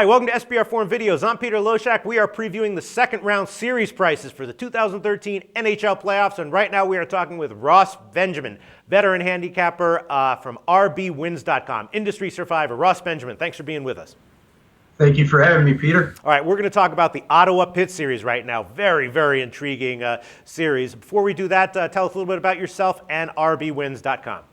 Hi, welcome to SBR Forum Videos. I'm Peter Loshak. We are previewing the second round series prices for the 2013 NHL Playoffs, and right now we are talking with Ross Benjamin, veteran handicapper from rbwins.com, industry survivor. Ross Benjamin, thanks for being with us. Thank you for having me, Peter. All right, we're going to talk about the Ottawa Pitt series right now. Very, very intriguing series. Before we do that, tell us a little bit about yourself and rbwins.com.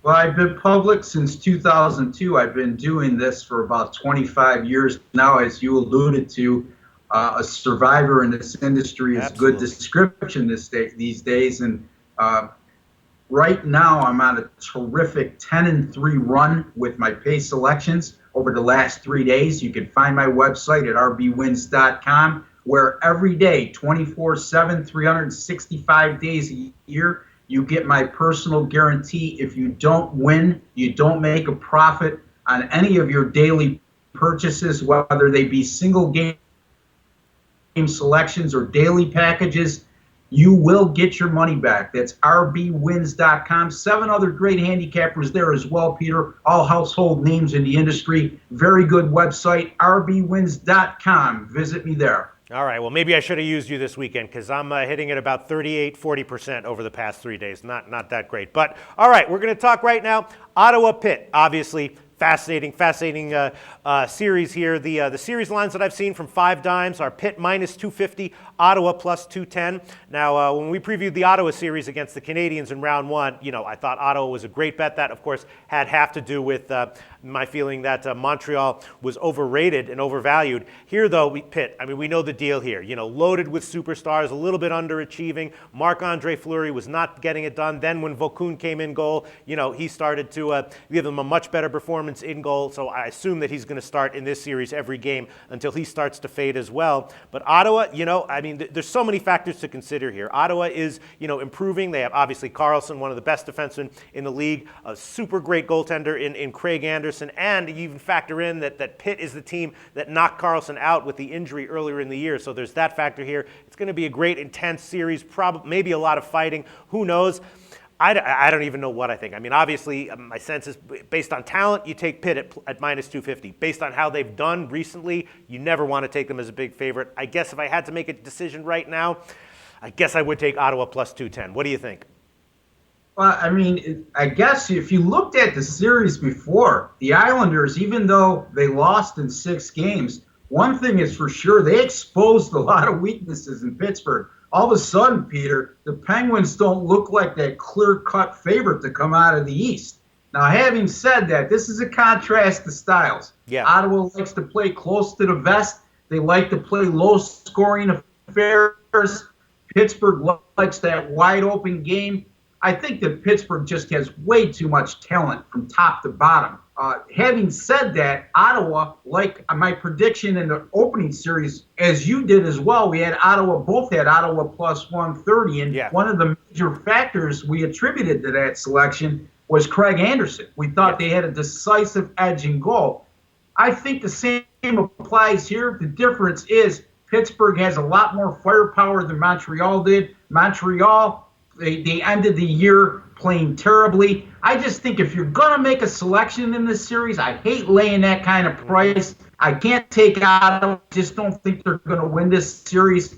Well, I've been public since 2002. I've been doing this for about 25 years now, as you alluded to. A survivor in this industry is Absolutely. good description these days. And right now, I'm on a terrific 10-3 run with my pay selections over the last 3 days. You can find my website at rbwins.com, where every day, 24/7, 365 days a year, you get my personal guarantee. If you don't win, you don't make a profit on any of your daily purchases, whether they be single game selections or daily packages, you will get your money back. That's rbwins.com. 7 other great handicappers there as well, Peter. All household names in the industry. Very good website, rbwins.com. Visit me there. All right, well, maybe I should have used you this weekend because I'm hitting it about 40% over the past 3 days. Not that great. But, all right, we're going to talk right now. Ottawa Pitt, obviously, fascinating series here. The series lines that I've seen from 5 dimes are Pitt minus 250, Ottawa plus 210. Now, when we previewed the Ottawa series against the Canadiens in round 1, I thought Ottawa was a great bet. That, of course, had half to do with my feeling that Montreal was overrated and overvalued. Here, though, Pitt, we know the deal here. Loaded with superstars, a little bit underachieving. Marc-Andre Fleury was not getting it done. Then when Vokoun came in goal, he started to give them a much better performance in goal. So I assume that he's going to start in this series every game until he starts to fade as well. But Ottawa, there's so many factors to consider here. Ottawa is, improving. They have obviously Carlson, one of the best defensemen in the league, a super great goaltender in Craig Anderson, and you even factor in that Pitt is the team that knocked Carlson out with the injury earlier in the year. So there's that factor here. It's going to be a great, intense series, maybe a lot of fighting. Who knows? I don't even know what I think. Obviously, my sense is based on talent, you take Pitt at minus 250. Based on how they've done recently, you never want to take them as a big favorite. I guess if I had to make a decision right now, I guess I would take Ottawa plus 210. What do you think? Well, I guess if you looked at the series before, the Islanders, even though they lost in 6 games, one thing is for sure, they exposed a lot of weaknesses in Pittsburgh. All of a sudden, Peter, the Penguins don't look like that clear-cut favorite to come out of the East. Now, having said that, this is a contrast to styles. Yeah. Ottawa likes to play close to the vest. They like to play low-scoring affairs. Pittsburgh likes that wide-open game. I think that Pittsburgh just has way too much talent from top to bottom. Having said that, Ottawa, like my prediction in the opening series, as you did as well, both had Ottawa plus 130, and one of the major factors we attributed to that selection was Craig Anderson. We thought they had a decisive edge in goal. I think the same applies here. The difference is Pittsburgh has a lot more firepower than Montreal did. Montreal, they ended the year playing terribly. I just think if you're going to make a selection in this series, I hate laying that kind of price. I can't take Ottawa. I just don't think they're going to win this series.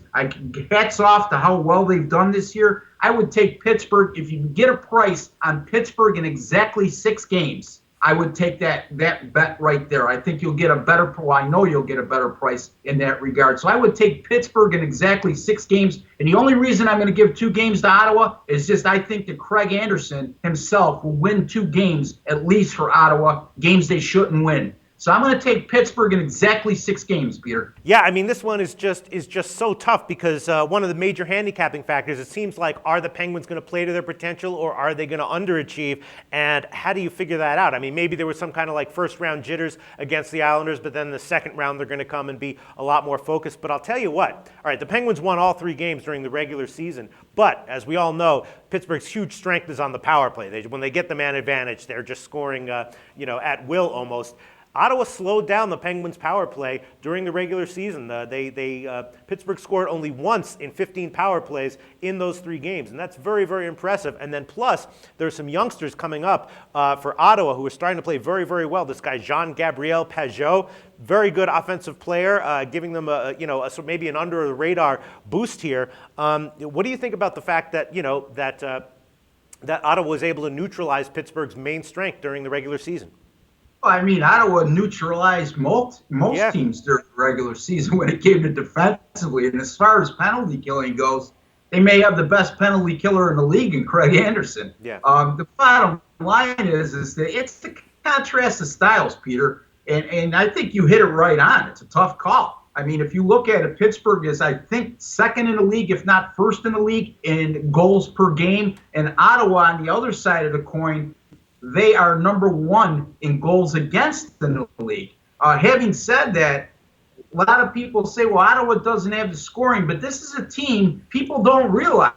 Hats off to how well they've done this year. I would take Pittsburgh. If you can get a price on Pittsburgh in exactly 6 games, I would take that bet right there. I think you'll get a better, I know you'll get a better price in that regard. So I would take Pittsburgh in exactly 6 games. And the only reason I'm going to give 2 games to Ottawa is just I think that Craig Anderson himself will win 2 games, at least for Ottawa, games they shouldn't win. So I'm going to take Pittsburgh in exactly 6 games, Peter. Yeah, this one is just so tough because one of the major handicapping factors, it seems like, are the Penguins going to play to their potential or are they going to underachieve? And how do you figure that out? Maybe there was some kind of first-round jitters against the Islanders, but then the second round they're going to come and be a lot more focused. But I'll tell you what, all right, the Penguins won all 3 games during the regular season, but as we all know, Pittsburgh's huge strength is on the power play. When they get the man advantage, they're just scoring, at will almost. Ottawa slowed down the Penguins' power play during the regular season. Pittsburgh scored only once in 15 power plays in those 3 games, and that's very, very impressive. And then plus, there's some youngsters coming up for Ottawa who are starting to play very, very well. This guy, Jean-Gabriel Pageau, very good offensive player, giving them maybe an under-the-radar boost here. What do you think about the fact that that Ottawa was able to neutralize Pittsburgh's main strength during the regular season? I mean, Ottawa neutralized most teams during the regular season when it came to defensively. And as far as penalty killing goes, they may have the best penalty killer in the league in Craig Anderson. Yeah. The bottom line is that it's the contrast of styles, Peter. And I think you hit it right on. It's a tough call. I mean, if you look at it, Pittsburgh is, I think, second in the league, if not first in the league, in goals per game. And Ottawa, on the other side of the coin, they are number 1 in goals against in the league. Having said that, a lot of people say, well, Ottawa doesn't have the scoring, but this is a team people don't realize.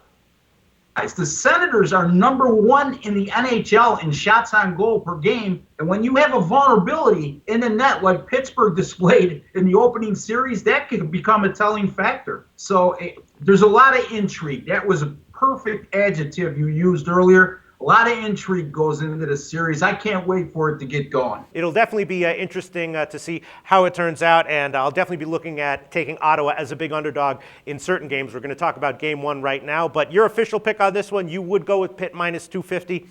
The Senators are number 1 in the NHL in shots on goal per game, and when you have a vulnerability in the net like Pittsburgh displayed in the opening series, that could become a telling factor. So there's a lot of intrigue. That was a perfect adjective you used earlier. A lot of intrigue goes into the series. I can't wait for it to get going. It'll definitely be interesting to see how it turns out, and I'll definitely be looking at taking Ottawa as a big underdog in certain games. We're going to talk about Game 1 right now, but your official pick on this one, you would go with Pitt minus 250?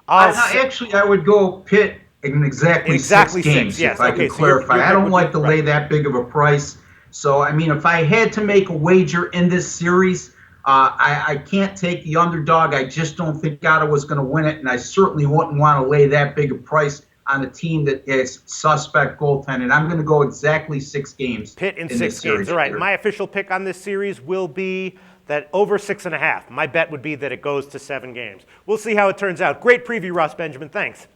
Actually, I would go Pitt in exactly 6 games, yes. if I can clarify. I don't like to lay that big of a price. So, I mean, if I had to make a wager in this series, I can't take the underdog. I just don't think Ottawa's going to win it, and I certainly wouldn't want to lay that big a price on a team that has suspect goaltending. I'm going to go exactly 6 games. Pitt in 6 games. All right, my official pick on this series will be that over 6.5. My bet would be that it goes to 7 games. We'll see how it turns out. Great preview, Ross Benjamin. Thanks.